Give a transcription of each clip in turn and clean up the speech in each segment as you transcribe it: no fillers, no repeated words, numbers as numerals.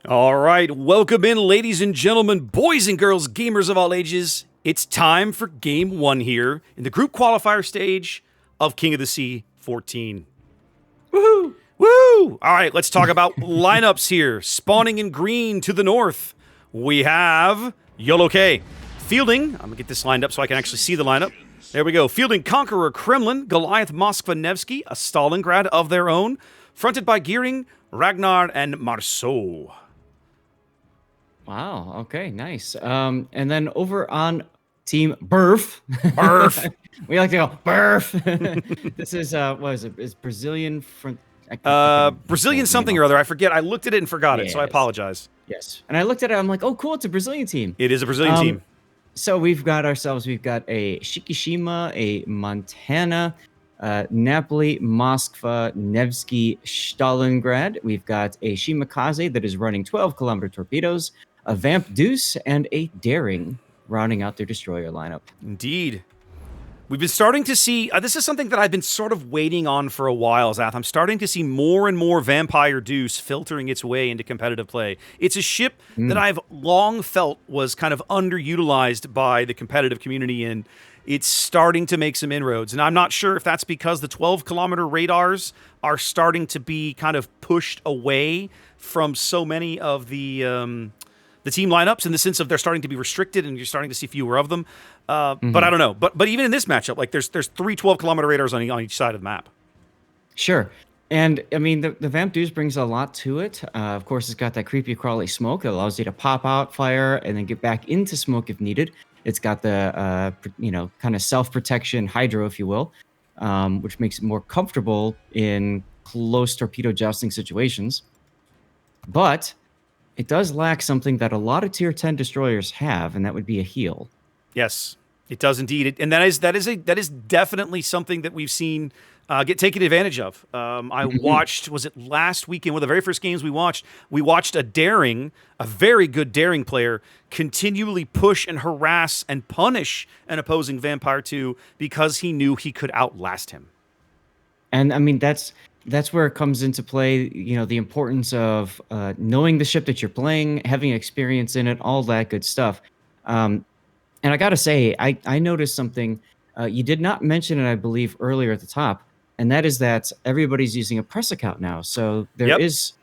All right, welcome in, ladies and gentlemen, boys and girls, gamers of all ages. It's time for game one here in the group qualifier stage of King of the Sea 14. Woohoo! Woo! All right, let's talk about lineups here. Spawning in green to the north, we have YOLOK. Fielding, I'm going to get this lined up so I can actually see the lineup. There we go. Fielding Conqueror Kremlin, Goliath Moskva Nevsky, a Stalingrad of their own, fronted by Gearing, Ragnar, and Marceau. Wow. Okay. Nice. And then over on Team BRF, Barf. we like to go BRF. This is what is it? It's Brazilian front. Brazilian something or other. I forget. I looked at it and forgot it, so I Yes. apologize. Yes. And I looked at it. I'm like, oh, cool. It's a Brazilian team. It is a Brazilian team. So we've got a Shikishima, a Montana, Napoli, Moskva, Nevsky, Stalingrad. We've got a Shimakaze that is running 12-kilometer torpedoes, a Vamp Deuce, and a Daring rounding out their destroyer lineup. Indeed. We've been starting to see, this is something that I've been sort of waiting on for a while, Zath. I'm starting to see more and more Vampire Deuce filtering its way into competitive play. It's a ship that I've long felt was kind of underutilized by the competitive community, and it's starting to make some inroads. And I'm not sure if that's because the 12-kilometer radars are starting to be kind of pushed away from so many of the team lineups, in the sense of they're starting to be restricted and you're starting to see fewer of them. But I don't know. But even in this matchup, like there's 3 12-kilometer radars on each side of the map. Sure. And I mean, the Vamp Deuce brings a lot to it. Of course, it's got that creepy crawly smoke that allows you to pop out, fire, and then get back into smoke if needed. It's got the, kind of self-protection hydro, if you will, which makes it more comfortable in close torpedo jousting situations. But it does lack something that a lot of tier 10 destroyers have, and that would be a heal. Yes, it does indeed. And that is definitely something that we've seen get taken advantage of. I watched, was it last weekend, one of the very first games we watched a very good Daring player continually push and harass and punish an opposing Vampire 2 because he knew he could outlast him. And I mean, that's where it comes into play, the importance of knowing the ship that you're playing, having experience in it, all that good stuff. And I got to say, I noticed something. You did not mention it, I believe, earlier at the top, and that is that everybody's using a press account now. So there's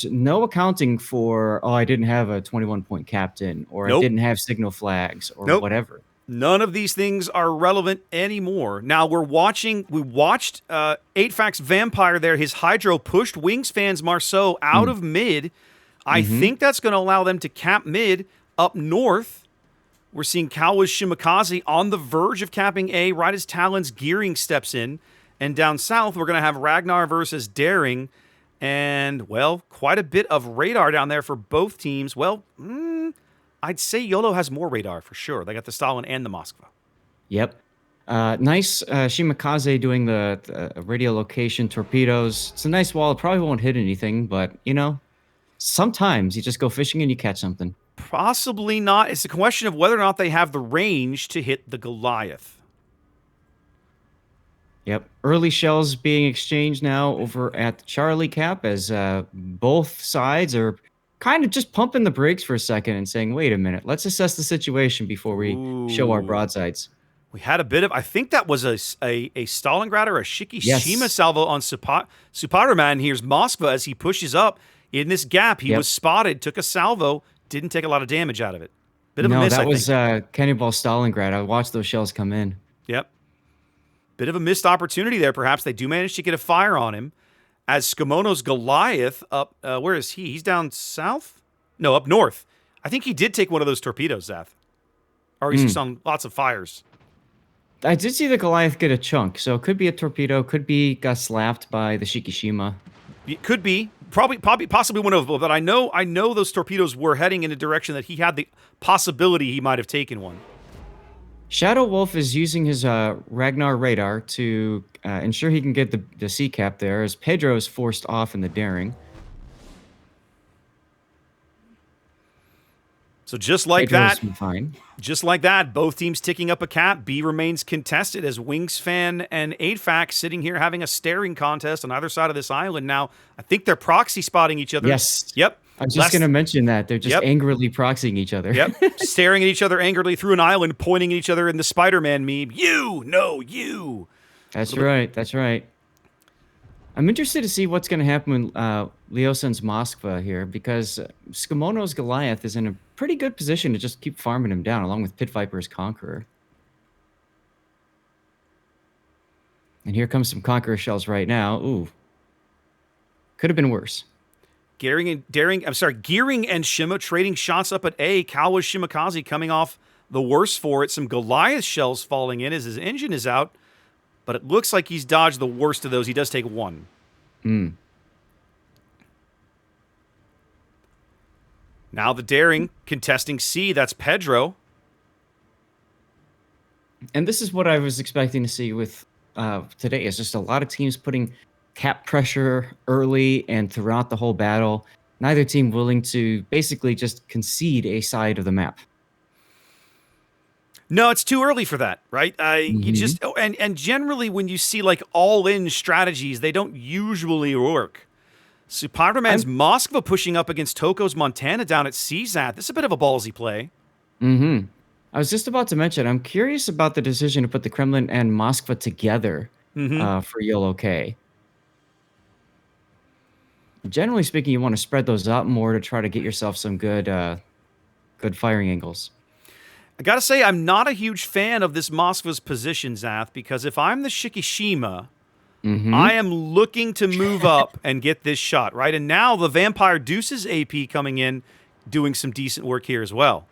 no accounting for, oh, I didn't have a 21-point captain, or I didn't have signal flags, or whatever. None of these things are relevant anymore. Now we watched 8-Fac's Vampire there. His hydro pushed Wingsfan's Marceau out of mid. I think that's going to allow them to cap mid. Up north, we're seeing Kalwa's Shimakaze on the verge of capping A right as Talon's Gearing steps in. And down south, we're going to have Ragnar versus Daring. And, well, quite a bit of radar down there for both teams. Well, I'd say YOLO has more radar for sure. They got the Stalin and the Moskva. Yep. Nice Shimakaze doing the radiolocation torpedoes. It's a nice wall. It probably won't hit anything, but, sometimes you just go fishing and you catch something. Possibly not. It's a question of whether or not they have the range to hit the Goliath. Yep. Early shells being exchanged now over at the Charlie Cap as both sides are kind of just pumping the brakes for a second and saying, wait a minute, let's assess the situation before we show our broadsides. We had a bit of, I think that was a Stalingrad or a Shikishima salvo on Suparuman. Here's Moskva as he pushes up in this gap. He was spotted, took a salvo, didn't take a lot of damage out of it. Bit of a miss, I think. No, that was Cannonball Stalingrad. I watched those shells come in. Yep. Bit of a missed opportunity there, perhaps. They do manage to get a fire on him. As Skamono's Goliath up, where is he? He's down south? No, up north. I think he did take one of those torpedoes, Zath. Or he's just on lots of fires. I did see the Goliath get a chunk, so it could be a torpedo, could be got slapped by the Shikishima. It could be. Possibly one of them. But I know those torpedoes were heading in a direction that he had the possibility he might have taken one. Shadow Wolf is using his Ragnar radar to ensure he can get the sea cap there, as Pedro is forced off in the Daring. So just like that, fine. Just like that, both teams ticking up a cap. B remains contested as Wingsfan and 8-Fac sitting here having a staring contest on either side of this island. Now, I think they're proxy spotting each other. Yes. Yep. I was just going to mention that. They're just Yep. angrily proxying each other. Yep. Staring at each other angrily through an island, pointing at each other in the Spider-Man meme. You! No, you! That's right. That's right. I'm interested to see what's going to happen when Leosin's Moskva here, because Skimono's Goliath is in a pretty good position to just keep farming him down, along with Pit Viper's Conqueror. And here comes some Conqueror shells right now. Ooh. Could have been worse. Gearing and Shima trading shots up at A. Kawa's Shimakaze coming off the worst for it. Some Goliath shells falling in as his engine is out. But it looks like he's dodged the worst of those. He does take one. Now the Daring contesting C. That's Pedro. And this is what I was expecting to see with today. Is just a lot of teams putting cap pressure early and throughout the whole battle. Neither team willing to basically just concede a side of the map. No, it's too early for that, right? You just and generally when you see like all-in strategies, they don't usually work. So Spider-Man's Moskva pushing up against Toko's Montana down at CZAT. This is a bit of a ballsy play. I was just about to mention, I'm curious about the decision to put the Kremlin and Moskva together for YOLOK. Generally speaking, you want to spread those out more to try to get yourself some good firing angles. I gotta say, I'm not a huge fan of this Moskva's position, Zath, because if I'm the Shikishima, I am looking to move up and get this shot, right? And now the Vampire Deuce's AP coming in, doing some decent work here as well.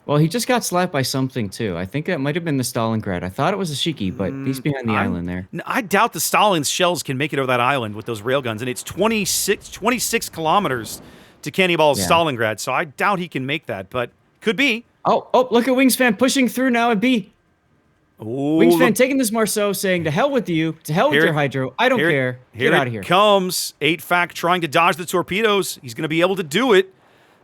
Well, he just got slapped by something, too. I think that might have been the Stalingrad. I thought it was a Shiki, but he's behind the island there. I doubt the Stalin's shells can make it over that island with those railguns, and it's 26 kilometers to Cannibal's Stalingrad, so I doubt he can make that, but could be. Oh, look at Wingspan pushing through now at B. Wingspan taking this Marceau, saying, to hell with you, to hell with your Hydro, I don't care, get out of here. Here comes 8-Fac trying to dodge the torpedoes. He's going to be able to do it,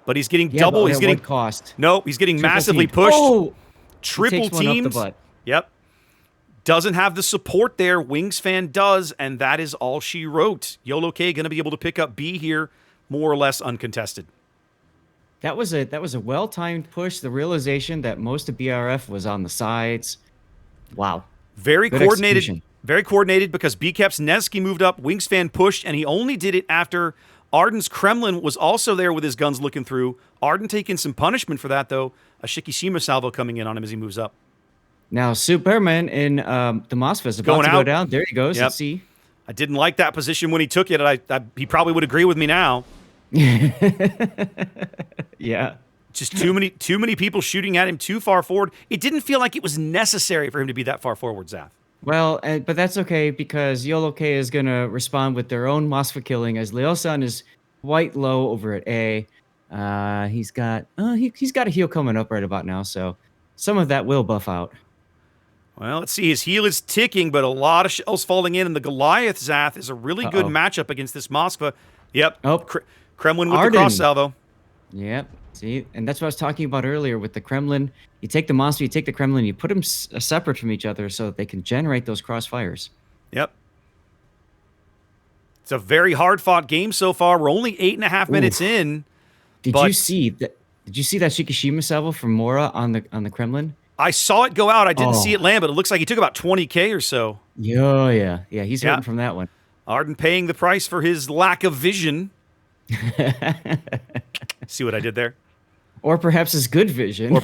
but he's getting double. He's getting cost. No, he's getting massively pushed. Oh, triple teams. Yep. Doesn't have the support there. Wingspan does, and that is all she wrote. YOLOK going to be able to pick up B here, more or less uncontested. That was a well-timed push. The realization that most of BRF was on the sides. Wow. Very coordinated. Very coordinated because B-Cap's Nevsky moved up, Wingspan pushed, and he only did it after Arden's Kremlin was also there with his guns looking through. Arden taking some punishment for that, though. A Shikishima salvo coming in on him as he moves up. Now, Superman in the Moskva is about to go down. There he goes. Yep. Let's see. I didn't like that position when he took it. He probably would agree with me now. Yeah. Just too many people shooting at him too far forward. It didn't feel like it was necessary for him to be that far forward, Zath. Well, but that's okay because YOLOK is going to respond with their own Moskva killing as Leosan is quite low over at A. He's got a heal coming up right about now, so some of that will buff out. Well, let's see. His heal is ticking, but a lot of shells falling in, and the Goliath, Zath, is a really good matchup against this Moskva. Yep. Oh, Kremlin with the cross salvo. Yep. See, and that's what I was talking about earlier with the Kremlin. You take the Moskva, you take the Kremlin, you put them separate from each other so that they can generate those crossfires. Yep. It's a very hard-fought game so far. We're only 8.5 minutes in. Did you see that Shikishima salvo from Mora on the Kremlin? I saw it go out. I didn't see it land, but it looks like he took about 20K or so. Yeah. He's hurting from that one. Arden paying the price for his lack of vision. See what I did there? Or perhaps his good vision.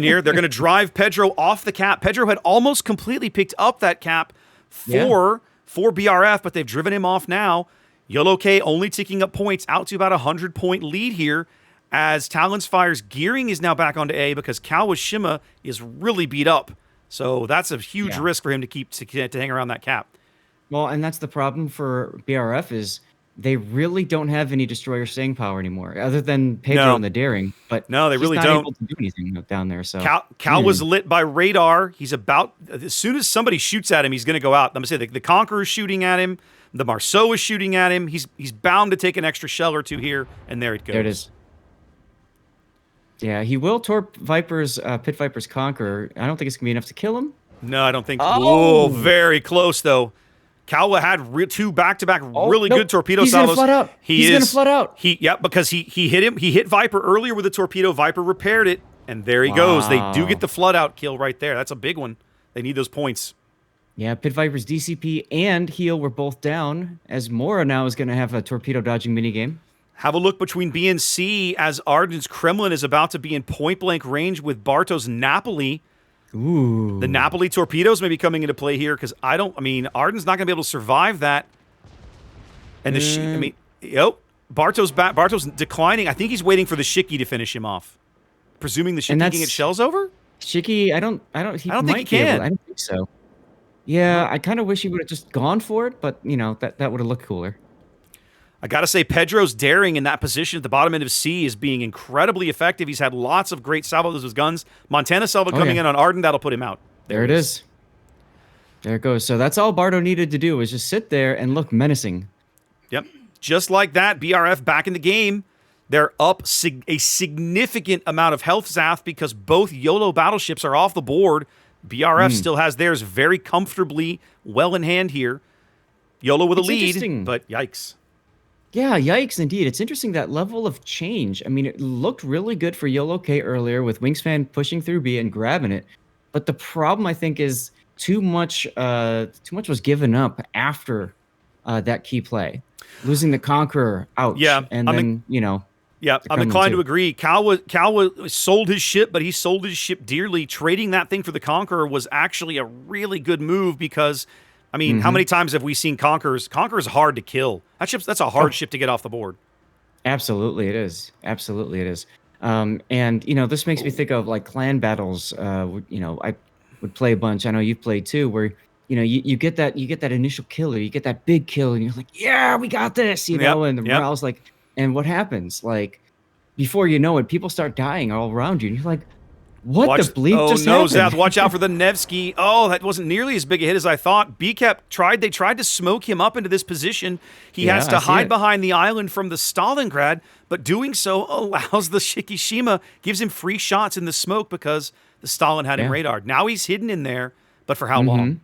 Here. They're going to drive Pedro off the cap. Pedro had almost completely picked up that cap for BRF, but they've driven him off now. YOLOK only ticking up points out to about a 100-point lead here as Talon's Fire's gearing is now back onto A because Kawashima is really beat up. So that's a huge risk for him to hang around that cap. Well, and that's the problem for BRF is they really don't have any destroyer staying power anymore, other than Pedro and the Daring. But no, they really not don't able to do anything down there. So Cal was lit by radar. He's about as soon as somebody shoots at him, he's going to go out. I'm gonna say the Conqueror is shooting at him. The Marceau is shooting at him. He's bound to take an extra shell or two here, and there it goes. There it is. Yeah, he will torp Pit Viper's Conqueror. I don't think it's gonna be enough to kill him. No, I don't think. Oh, very close though. Kawa had two back-to-back Oh, really nope. good torpedo He's salvos. gonna flood out. He's gonna flood out. Because he hit him. He hit Viper earlier with a torpedo. Viper repaired it, and there he goes. They do get the flood out kill right there. That's a big one. They need those points. Yeah, Pit Viper's DCP and heal were both down, as Mora now is going to have a torpedo dodging minigame. Have a look between B and C as Arden's Kremlin is about to be in point-blank range with Barto's Napoli. Ooh. The Napoli torpedoes may be coming into play here because Arden's not going to be able to survive that. And Barto's declining. I think he's waiting for the Shiki to finish him off. Presuming the Shiki can get shells over? Shiki, I don't think he can. I don't think so. Yeah, I kind of wish he would have just gone for it, but that would have looked cooler. I gotta say, Pedro's daring in that position at the bottom end of C is being incredibly effective. He's had lots of great salvos with his guns. Montana salvo coming in on Arden, that'll put him out. There it is. There it goes. So that's all Barto needed to do was just sit there and look menacing. Yep. Just like that, BRF back in the game. They're up a significant amount of health, Zath, because both YOLO battleships are off the board. BRF still has theirs very comfortably well in hand here. YOLO with a lead, but yikes. Yeah, yikes indeed. It's interesting that level of change. I mean, it looked really good for YOLOK earlier with Wingspan pushing through B and grabbing it. But the problem, I think, is too much was given up after that key play. Losing the Conqueror, ouch. Yeah, and then, Yeah, I'm inclined to agree. Kawa sold his ship, but he sold his ship dearly. Trading that thing for the Conqueror was actually a really good move because, how many times have we seen Conquerors? Conqueror's hard to kill. That's a hard ship to get off the board. Absolutely it is. Absolutely it is. And, this makes me think of, like, clan battles. I would play a bunch. I know you've played, too, where, you get that initial kill, or you get that big kill, and you're like, yeah, we got this, and the morale's like... And what happens? Like, before you know it, people start dying all around you. And you're like, what the bleep just happened? Zath, watch out for the Nevsky. Oh, that wasn't nearly as big a hit as I thought. BCAP they tried to smoke him up into this position. He has to hide behind the island from the Stalingrad, but doing so allows the Shikishima, gives him free shots in the smoke because the Stalin had him radared. Now he's hidden in there, but for how long?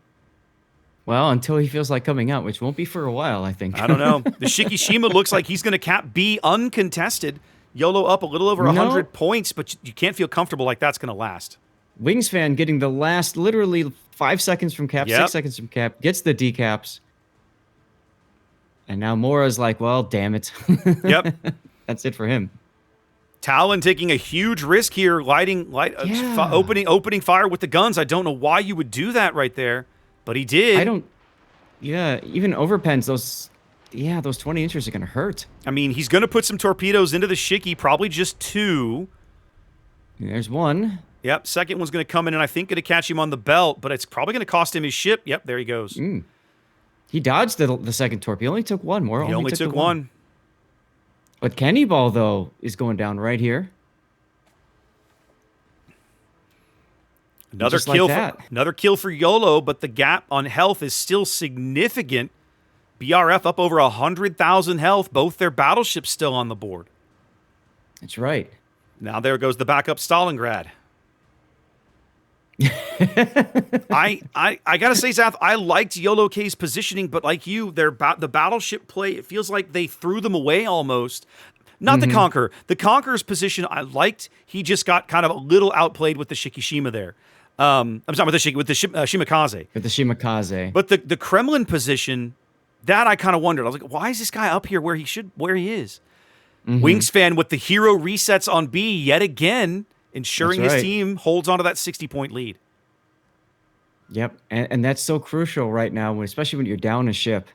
Well, until he feels like coming out, which won't be for a while, I think. I don't know. The Shikishima looks like he's going to cap B uncontested. YOLO up a little over 100 points, but you can't feel comfortable like that's going to last. Wingspan getting the last, literally 5 seconds from cap, 6 seconds from cap, gets the decaps. And now Mora's like, well, damn it. Yep. That's it for him. Talon taking a huge risk here, opening fire with the guns. I don't know why you would do that right there. But he did. Even overpens, those 20 inches are going to hurt. He's going to put some torpedoes into the Shiki, probably just 2. There's one. Yep, second one's going to come in and I think going to catch him on the belt, but it's probably going to cost him his ship. Yep, there he goes. He dodged the second torpedo. He only took one more. He only took one. But Cannibal, though, is going down right here. Another kill for YOLO, but the gap on health is still significant. BRF up over 100,000 health. Both their battleships still on the board. That's right. Now there goes the backup Stalingrad. I gotta say, Zath, I liked YOLOK's positioning, but like you, the battleship play, it feels like they threw them away almost. Not the Conqueror. The Conqueror's position I liked. He just got kind of a little outplayed with the Shikishima there. I'm sorry, with the Shimakaze. With the Shimakaze. But the Kremlin position, that I kind of wondered. I was like, why is this guy up here where he is? Wingspan with the hero resets on B yet again, ensuring his team holds onto that 60-point lead. Yep, and that's so crucial right now, especially when you're down a ship.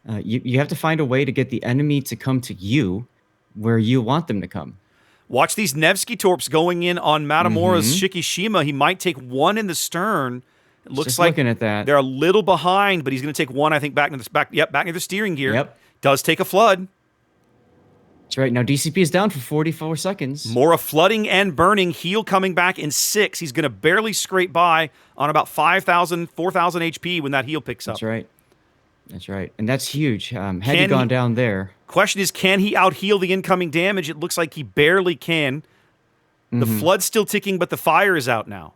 You have to find a way to get the enemy to come to you where you want them to come. Watch these Nevsky torps going in on Matamora's Shikishima. He might take one in the stern. It looks just like looking at that. They're a little behind, but he's going to take one, I think, back near the steering gear. Yep. Does take a flood. That's right. Now DCP is down for 44 seconds. Mora flooding and burning. Heal coming back in 6. He's going to barely scrape by on about 5,000, 4,000 HP when that heal picks up. That's right. That's right. And that's huge. Had he gone down there. Question is, can he out-heal the incoming damage? It looks like he barely can. The flood's still ticking, but the fire is out now.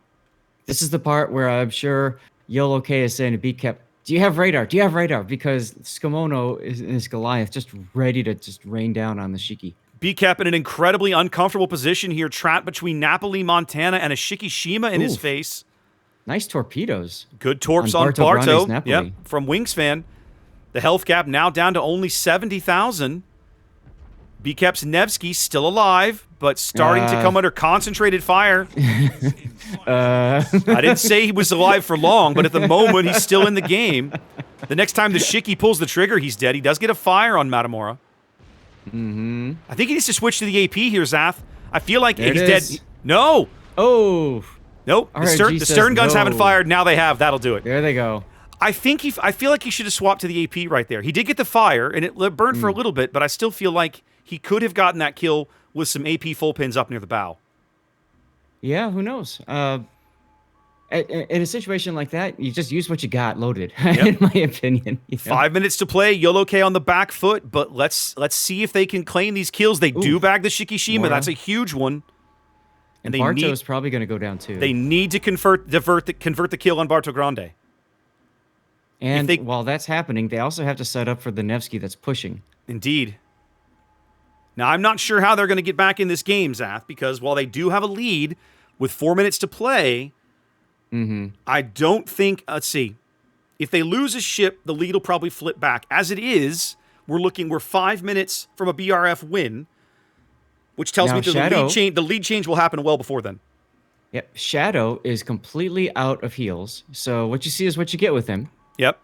This is the part where I'm sure YOLOK is saying to BCAP, Do you have radar? Do you have radar? Because Skamono is Goliath just ready to just rain down on the Shiki. BCAP in an incredibly uncomfortable position here, trapped between Napoli, Montana, and a Shikishima in his face. Nice torpedoes. Good torps on Barto. Yep, Napoli. from Wingspan. The health gap now down to only 70,000. BCAP's Nevsky still alive, but starting to come under concentrated fire. I didn't say he was alive for long, but at the moment, he's still in the game. The next time the Shiki pulls the trigger, he's dead. He does get a fire on Matamora. I think he needs to switch to the AP here, Zath. I feel like he's dead. No! Oh! Nope. The stern guns haven't fired. Now they have. That'll do it. There they go. I feel like he should have swapped to the AP right there. He did get the fire, and it burned for a little bit, but I still feel like he could have gotten that kill with some AP full pins up near the bow. Yeah, who knows? In a situation like that, you just use what you got loaded, in my opinion. 5 minutes to play. YOLOK on the back foot, but let's see if they can claim these kills. They do bag the Shikishima. Mora. That's a huge one. And Barto is probably going to go down too. They need to convert the kill on Barto Grande. And while that's happening, they also have to set up for the Nevsky that's pushing. Indeed. Now, I'm not sure how they're going to get back in this game, Zath, because while they do have a lead with 4 minutes to play, I don't think... Let's see. If they lose a ship, the lead will probably flip back. As it is, we're 5 minutes from a BRF win, which tells me that the lead change will happen well before then. Yep. Shadow is completely out of heals, so what you see is what you get with him. Yep.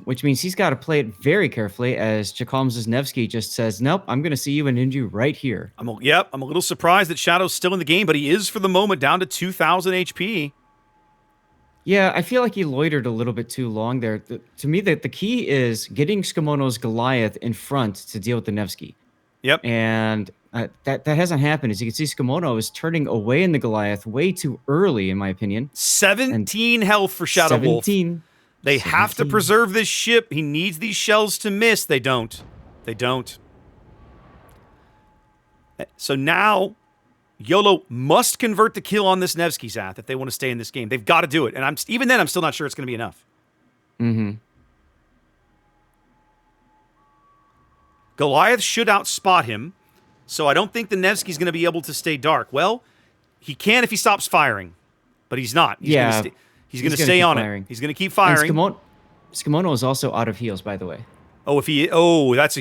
Which means he's got to play it very carefully, as Chakalm's Nevsky just says, nope, I'm going to see you and end you right here. I'm a little surprised that Shadow's still in the game, but he is, for the moment, down to 2,000 HP. Yeah, I feel like he loitered a little bit too long there. To me, the key is getting Skamono's Goliath in front to deal with the Nevsky. Yep. And that hasn't happened. As you can see, Skamono is turning away in the Goliath way too early, in my opinion. 17 health for Shadow Wolf. 17. They have to preserve this ship. He needs these shells to miss. They don't. They don't. So now, YOLO must convert the kill on this Nevsky, Zath, if they want to stay in this game. They've got to do it. And even then, I'm still not sure it's going to be enough. Goliath should outspot him, so I don't think the Nevsky's going to be able to stay dark. Well, he can if he stops firing, but he's not. He's going to stay on it. He's going to keep firing. And Skamono is also out of heals, by the way. That's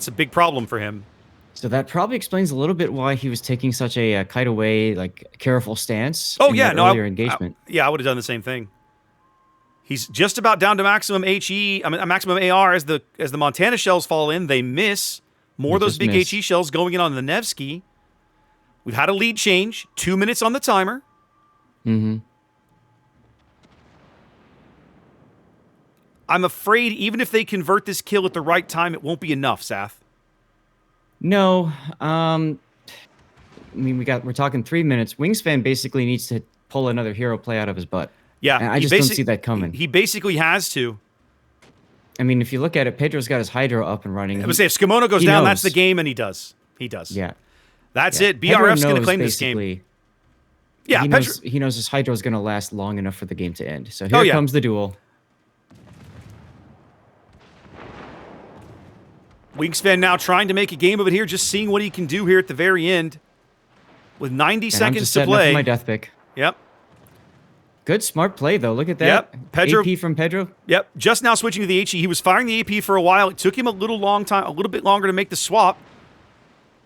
a big problem for him. So that probably explains a little bit why he was taking such a kite away, careful stance. Earlier engagement. I would have done the same thing. He's just about down to maximum maximum AR as the Montana shells fall in. They miss. More of those big HE shells going in on the Nevsky. We've had a lead change. 2 minutes on the timer. I'm afraid even if they convert this kill at the right time, it won't be enough, Zath. No. We're talking 3 minutes. Wingspan basically needs to pull another hero play out of his butt. Yeah. And I just don't see that coming. He basically has to. If you look at it, Pedro's got his Hydro up and running. I would say if Skamono goes down, that's the game, and he does. Yeah. That's it. BRF's going to claim this game. Yeah, he knows his Hydro is going to last long enough for the game to end. So here comes the duel. Wingspan now trying to make a game of it here, just seeing what he can do here at the very end. With 90 seconds to play. Up for my death pick. Yep. Good, smart play, though. Look at that. Yep. Pedro, AP from Pedro. Yep. Just now switching to the HE. He was firing the AP for a while. It took him a little bit longer to make the swap.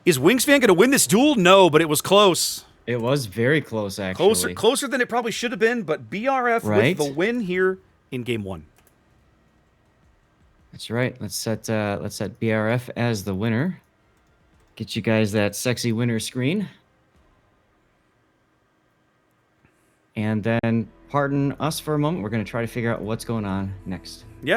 Is Wingspan going to win this duel? No, but it was close. It was very close, actually. Closer than it probably should have been, but BRF with the win here in game 1. That's right. Let's set BRF as the winner. Get you guys that sexy winner screen. And then pardon us for a moment. We're going to try to figure out what's going on next. Yeah.